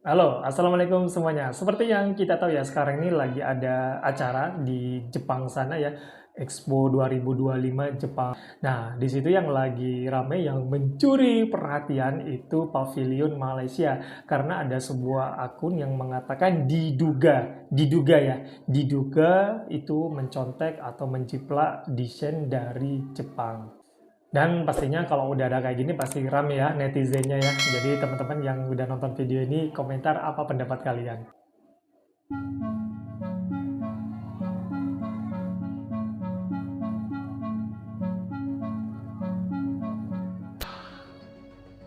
Halo, assalamualaikum semuanya. Seperti yang kita tahu ya, sekarang ini lagi ada acara di Jepang sana ya, Expo 2025 Jepang. Nah, di situ yang lagi rame, yang mencuri perhatian itu Pavilion Malaysia, karena ada sebuah akun yang mengatakan diduga itu mencontek atau menjiplak desain dari Jepang. Dan pastinya kalau udah ada kayak gini pasti rame ya netizennya ya. Jadi teman-teman yang udah nonton video ini komentar apa pendapat kalian.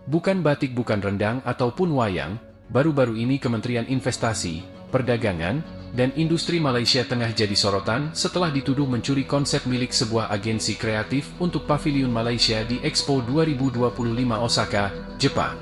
Bukan batik, bukan rendang, ataupun wayang, baru-baru ini Kementerian Investasi, Perdagangan, dan Industri Malaysia tengah jadi sorotan setelah dituduh mencuri konsep milik sebuah agensi kreatif untuk Pavilion Malaysia di Expo 2025 Osaka, Jepang.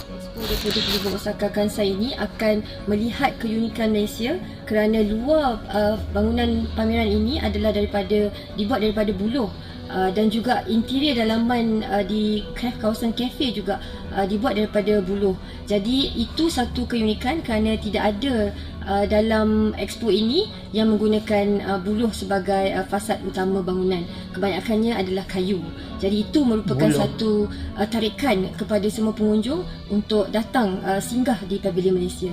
Expo 2025 Osaka Kansai ini akan melihat keunikan Malaysia kerana luar bangunan pameran ini adalah dibuat daripada buluh. Dan juga interior dalaman di kawasan kafe juga dibuat daripada buluh. Jadi itu satu keunikan kerana tidak ada dalam expo ini yang menggunakan buluh sebagai fasad utama bangunan. Kebanyakannya adalah kayu. Jadi itu merupakan satu tarikan kepada semua pengunjung untuk datang singgah di Pavilion Malaysia.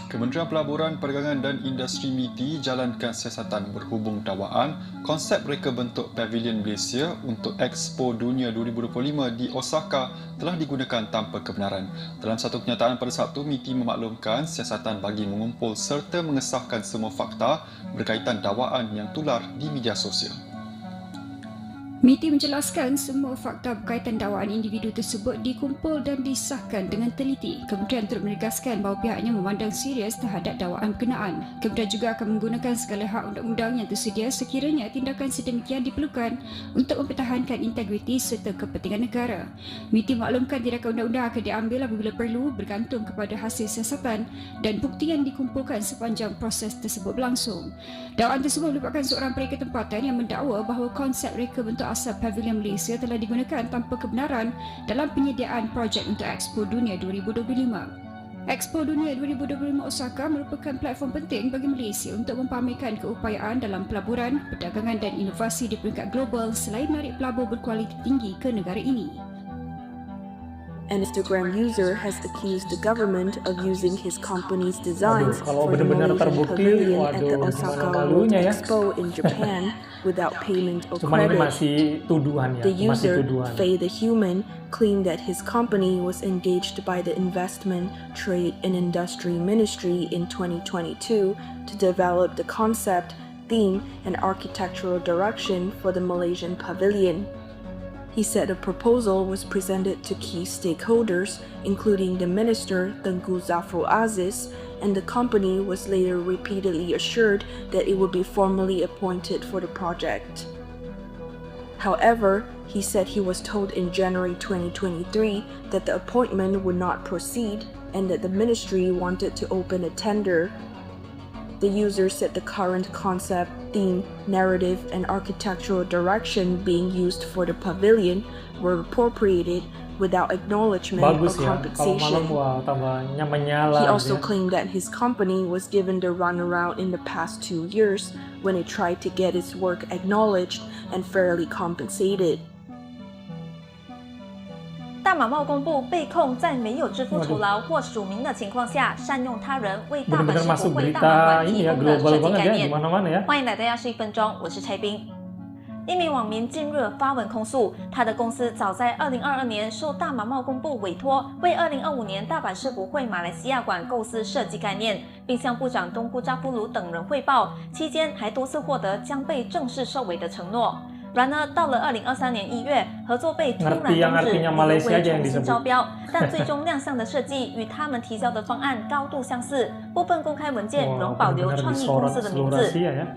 Kementerian Pelaburan, Perdagangan dan Industri MITI jalankan siasatan berhubung dakwaan konsep reka bentuk Pavilion Malaysia untuk Expo Dunia 2025 di Osaka telah digunakan tanpa kebenaran. Dalam satu kenyataan pada Sabtu, MITI memaklumkan siasatan bagi mengumpul serta mengesahkan semua fakta berkaitan dakwaan yang tular di media sosial. MITI menjelaskan semua fakta berkaitan dakwaan individu tersebut dikumpul dan disahkan dengan teliti. Kementerian turut menegaskan bahawa pihaknya memandang serius terhadap dakwaan berkenaan. Kementerian juga akan menggunakan segala hak undang-undang yang tersedia sekiranya tindakan sedemikian diperlukan untuk mempertahankan integriti serta kepentingan negara. MITI maklumkan tindakan undang-undang akan diambil apabila perlu bergantung kepada hasil siasatan dan bukti yang dikumpulkan sepanjang proses tersebut berlangsung. Dakwaan tersebut merupakan seorang pereka tempatan yang mendakwa bahawa konsep reka bentuk asal Pavilion Malaysia telah digunakan tanpa kebenaran dalam penyediaan projek untuk Expo Dunia 2025. Expo Dunia 2025 Osaka merupakan platform penting bagi Malaysia untuk mempamerkan keupayaan dalam pelaburan, perdagangan dan inovasi di peringkat global selain menarik pelabur berkualiti tinggi ke negara ini. An Instagram user has accused the government of using his company's designs Kalau for the benar-benar Malaysian terbukti, Pavilion at the gimana Osaka malunya World ya. Expo in Japan without payment or Cuman ini credit. masih tuduhan ya, The masih user, tuduhan. Faye the Human, claimed that his company was engaged by the Investment, Trade and Industry Ministry in 2022 to develop the concept, theme and architectural direction for the Malaysian pavilion. He said a proposal was presented to key stakeholders, including the Minister Tengku Zafrul Aziz, and the company was later repeatedly assured that it would be formally appointed for the project. However, he said he was told in January 2023 that the appointment would not proceed and that the ministry wanted to open a tender. The user said the current concept, theme, narrative, and architectural direction being used for the pavilion were appropriated without acknowledgement Bagus or ya, kalau malam compensation. wah tambahnya menyala. He also gitu ya. claimed that his company was given the runaround in the past 2 years when it tried to get its work acknowledged and fairly compensated. 大马贸工部被控在没有支付酬劳或署名的情况下，善用他人为大马 Benar-benar 士 masuk 国会大 berita 马馆 ini 提 ya, 供的 global 设计 banget 概 ya, di 念。 mana-mana ya. 欢迎来到亚视1分钟，我是蔡斌。一名网民近日发文控诉，他的公司早在2022年受大马贸工部委托，为2025年大阪世博会马来西亚馆构思设计概念，并向部长东姑扎夫鲁等人汇报，期间还多次获得将被正式收尾的承诺。 然而，到了2023年1月，合作被突然终止，理由为重新招标，但最终亮相的设计与他们提交的方案高度相似，部分公开文件仍保留创意公司的名字。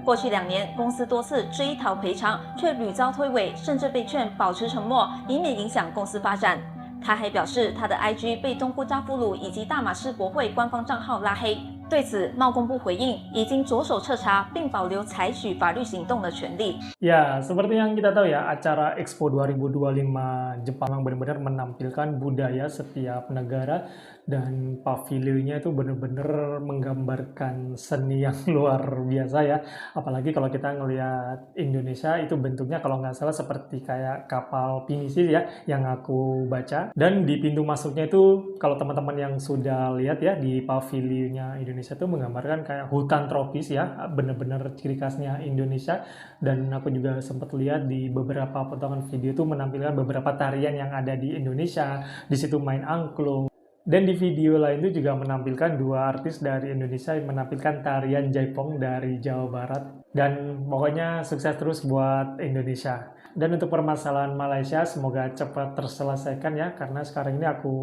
过去2年，公司多次追讨赔偿，却屡遭推诿，甚至被劝保持沉默，以免影响公司发展。他还表示，他的 IG 被东姑扎夫鲁以及大马士博会官方账号拉黑。对此，贸工部回应，已经着手彻查，并保留采取法律行动的权利。 Ya, seperti yang kita tahu ya, acara Expo 2025 Jepang yang benar-benar menampilkan budaya setiap negara dan pavilionnya itu benar-benar menggambarkan seni yang luar biasa ya. Apalagi kalau kita ngelihat Indonesia itu bentuknya kalau nggak salah seperti kayak kapal pinisi ya yang aku baca. Dan di pintu masuknya itu kalau teman-teman yang sudah lihat ya di pavilionnya Indonesia itu menggambarkan kayak hutan tropis ya, benar-benar ciri khasnya Indonesia. Dan aku juga sempat lihat di beberapa potongan video itu menampilkan beberapa tarian yang ada di Indonesia. Di situ main angklung. Dan di video lain itu juga menampilkan dua artis dari Indonesia yang menampilkan tarian Jaipong dari Jawa Barat. Dan pokoknya sukses terus buat Indonesia. Dan untuk permasalahan Malaysia semoga cepat terselesaikan ya. Karena sekarang ini aku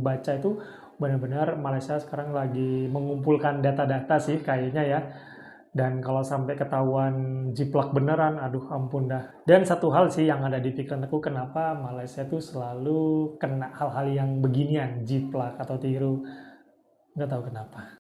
baca itu benar-benar Malaysia sekarang lagi mengumpulkan data-data sih kayaknya ya. Dan kalau sampai ketahuan jiplak beneran, aduh ampun dah. Dan satu hal sih yang ada di pikiran aku, kenapa Malaysia tuh selalu kena hal-hal yang beginian, jiplak atau tiru. Nggak tahu kenapa.